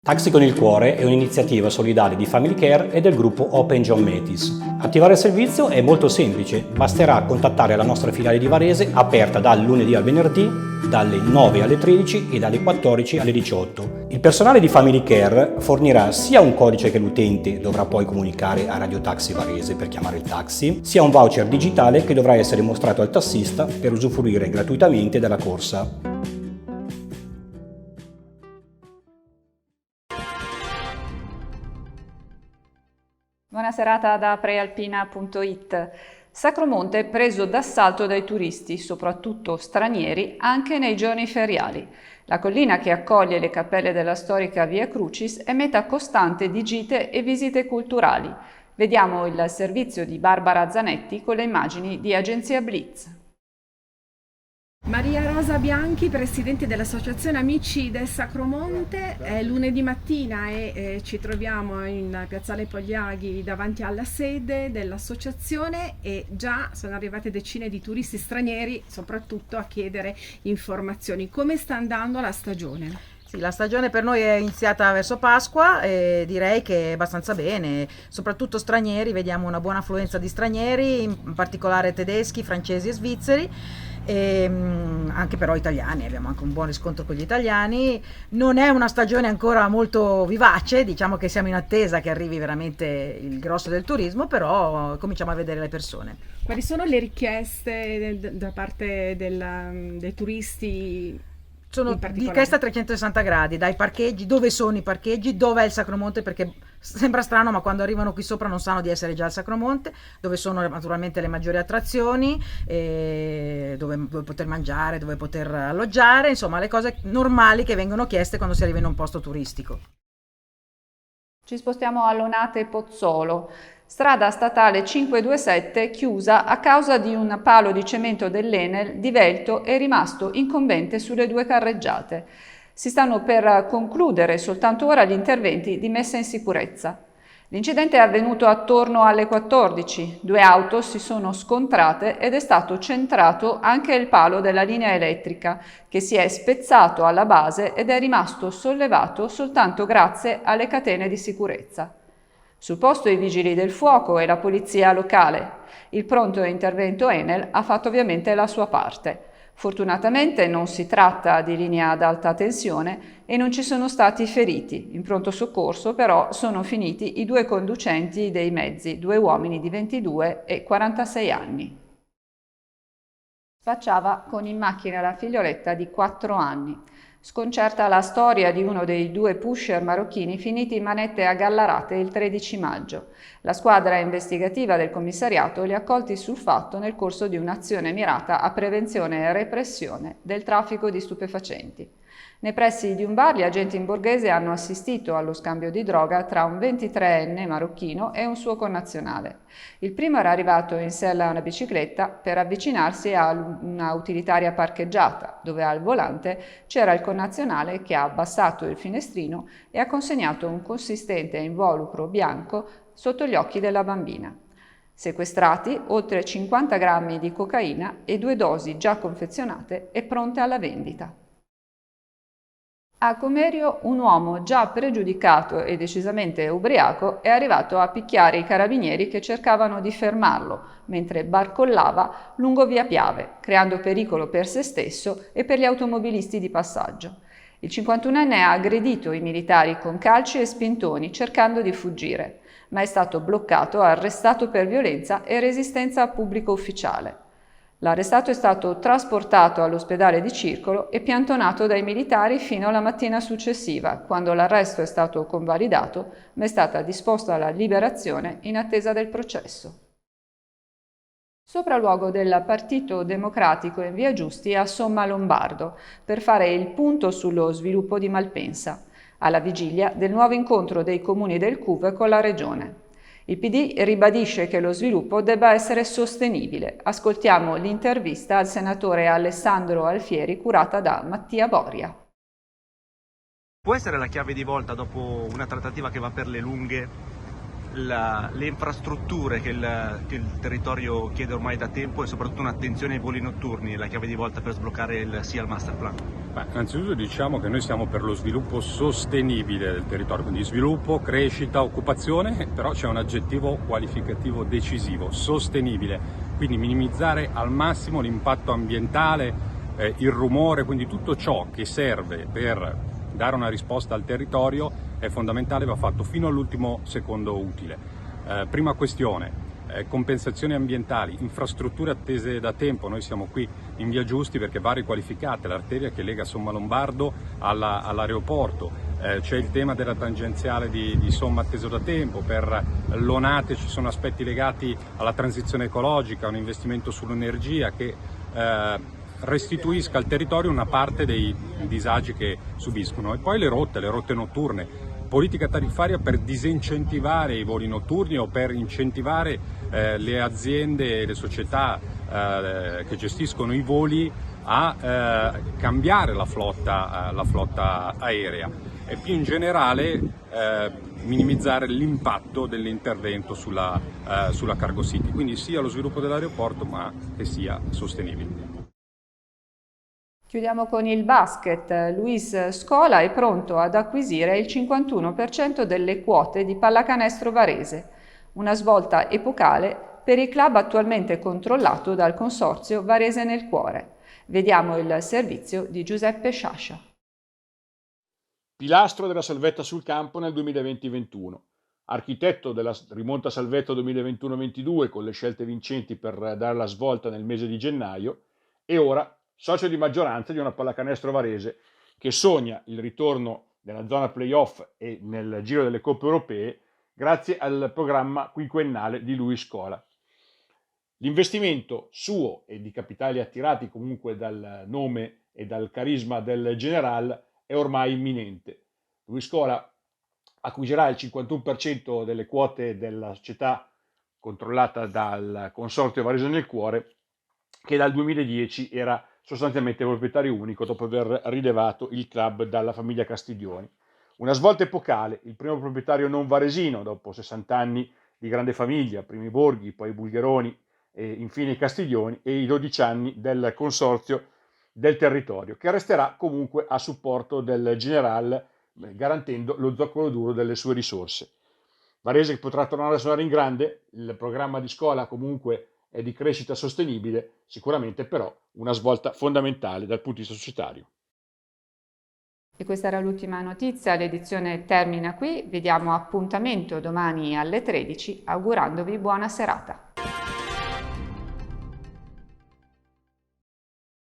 Taxi con il cuore è un'iniziativa solidale di Family Care e del gruppo Open John Metis. Attivare il servizio è molto semplice, basterà contattare la nostra filiale di Varese, aperta dal lunedì al venerdì, dalle 9 alle 13 e dalle 14 alle 18. Il personale di Family Care fornirà sia un codice che l'utente dovrà poi comunicare a Radio Taxi Varese per chiamare il taxi, sia un voucher digitale che dovrà essere mostrato al tassista per usufruire gratuitamente della corsa. Buona serata da prealpina.it. Sacromonte è preso d'assalto dai turisti, soprattutto stranieri, anche nei giorni feriali. La collina che accoglie le cappelle della storica Via Crucis è meta costante di gite e visite culturali. Vediamo il servizio di Barbara Zanetti con le immagini di Agenzia Blitz. Maria Rosa Bianchi, presidente dell'Associazione Amici del Sacromonte, è lunedì mattina e ci troviamo in Piazzale Pogliaghi davanti alla sede dell'associazione e già sono arrivate decine di turisti stranieri, soprattutto a chiedere informazioni. Come sta andando la stagione? Sì, la stagione per noi è iniziata verso Pasqua e direi che abbastanza bene, soprattutto stranieri, vediamo una buona affluenza di stranieri, in particolare tedeschi, francesi e svizzeri. E anche però italiani, abbiamo anche un buon riscontro con gli italiani. Non è una stagione ancora molto vivace, diciamo che siamo in attesa che arrivi veramente il grosso del turismo, però cominciamo a vedere le persone. Quali sono le richieste da parte dei turisti? Sono di richiesta a 360 gradi, dai parcheggi, dove sono i parcheggi, dove è il Sacromonte, perché sembra strano ma quando arrivano qui sopra non sanno di essere già al Sacromonte, dove sono naturalmente le maggiori attrazioni, dove poter mangiare, dove poter alloggiare, insomma le cose normali che vengono chieste quando si arriva in un posto turistico. Ci spostiamo a Lonate Pozzolo. Strada statale 527 chiusa a causa di un palo di cemento dell'Enel divelto e rimasto incombente sulle due carreggiate. Si stanno per concludere soltanto ora gli interventi di messa in sicurezza. L'incidente è avvenuto attorno alle 14. Due auto si sono scontrate ed è stato centrato anche il palo della linea elettrica, che si è spezzato alla base ed è rimasto sollevato soltanto grazie alle catene di sicurezza. Sul posto i vigili del fuoco e la polizia locale. Il pronto intervento Enel ha fatto ovviamente la sua parte. Fortunatamente non si tratta di linea ad alta tensione e non ci sono stati feriti. In pronto soccorso però sono finiti i due conducenti dei mezzi, due uomini di 22 e 46 anni. Spacciava con in macchina la figlioletta di 4 anni. Sconcerta la storia di uno dei due pusher marocchini finiti in manette a Gallarate il 13 maggio. La squadra investigativa del commissariato li ha accolti sul fatto nel corso di un'azione mirata a prevenzione e repressione del traffico di stupefacenti. Nei pressi di un bar gli agenti in borghese hanno assistito allo scambio di droga tra un 23enne marocchino e un suo connazionale. Il primo era arrivato in sella a una bicicletta per avvicinarsi a una utilitaria parcheggiata, dove al volante c'era il connazionale che ha abbassato il finestrino e ha consegnato un consistente involucro bianco sotto gli occhi della bambina. Sequestrati oltre 50 grammi di cocaina e 2 dosi già confezionate e pronte alla vendita. A Comerio un uomo già pregiudicato e decisamente ubriaco è arrivato a picchiare i carabinieri che cercavano di fermarlo mentre barcollava lungo via Piave, creando pericolo per se stesso e per gli automobilisti di passaggio. Il 51enne ha aggredito i militari con calci e spintoni cercando di fuggire, ma è stato bloccato, arrestato per violenza e resistenza a pubblico ufficiale. L'arrestato è stato trasportato all'ospedale di Circolo e piantonato dai militari fino alla mattina successiva, quando l'arresto è stato convalidato, ma è stata disposta la liberazione in attesa del processo. Sopralluogo del Partito Democratico in via Giusti a Somma Lombardo per fare il punto sullo sviluppo di Malpensa, alla vigilia del nuovo incontro dei comuni del CUV con la Regione. Il PD ribadisce che lo sviluppo debba essere sostenibile. Ascoltiamo l'intervista al senatore Alessandro Alfieri curata da Mattia Boria. Può essere la chiave di volta dopo una trattativa che va per le lunghe, le infrastrutture che il territorio chiede ormai da tempo e soprattutto un'attenzione ai voli notturni, la chiave di volta per sbloccare sia il master plan? Innanzitutto diciamo che noi siamo per lo sviluppo sostenibile del territorio, quindi sviluppo, crescita, occupazione, però c'è un aggettivo qualificativo decisivo, sostenibile, quindi minimizzare al massimo l'impatto ambientale, il rumore, quindi tutto ciò che serve per dare una risposta al territorio è fondamentale, va fatto fino all'ultimo secondo utile. Prima questione. Compensazioni ambientali, infrastrutture attese da tempo, noi siamo qui in Via Giusti perché va riqualificata l'arteria che lega Sommalombardo all'aeroporto, c'è il tema della tangenziale di Somma atteso da tempo, per l'Onate ci sono aspetti legati alla transizione ecologica, un investimento sull'energia che restituisca al territorio una parte dei disagi che subiscono, e poi le rotte notturne. Politica tariffaria per disincentivare i voli notturni o per incentivare le aziende e le società che gestiscono i voli a cambiare la flotta aerea, e più in generale minimizzare l'impatto dell'intervento sulla cargo city, quindi sia lo sviluppo dell'aeroporto ma che sia sostenibile. Chiudiamo con il basket. Luis Scola è pronto ad acquisire il 51% delle quote di Pallacanestro Varese, una svolta epocale per il club attualmente controllato dal consorzio Varese nel Cuore. Vediamo il servizio di Giuseppe Sciascia. Pilastro della salvezza sul campo nel 2020-21, architetto della rimonta salvezza 2021-22 con le scelte vincenti per dare la svolta nel mese di gennaio, e ora socio di maggioranza di una Pallacanestro Varese che sogna il ritorno nella zona playoff e nel giro delle coppe europee grazie al programma quinquennale di Luis Scola. L'investimento suo e di capitali attirati comunque dal nome e dal carisma del General è ormai imminente. Luis Scola acquisirà il 51% delle quote della società controllata dal consorzio Varese nel Cuore, che dal 2010 era sostanzialmente proprietario unico dopo aver rilevato il club dalla famiglia Castiglioni. Una svolta epocale, il primo proprietario non varesino dopo 60 anni di grande famiglia, prima i Borghi, poi i Bulgheroni e infine i Castiglioni, e i 12 anni del consorzio del territorio, che resterà comunque a supporto del General, garantendo lo zoccolo duro delle sue risorse. Varese che potrà tornare a suonare in grande, il programma di Scola comunque è di crescita sostenibile, sicuramente però una svolta fondamentale dal punto di vista societario. E questa era l'ultima notizia, l'edizione termina qui, vi diamo appuntamento domani alle 13, augurandovi buona serata.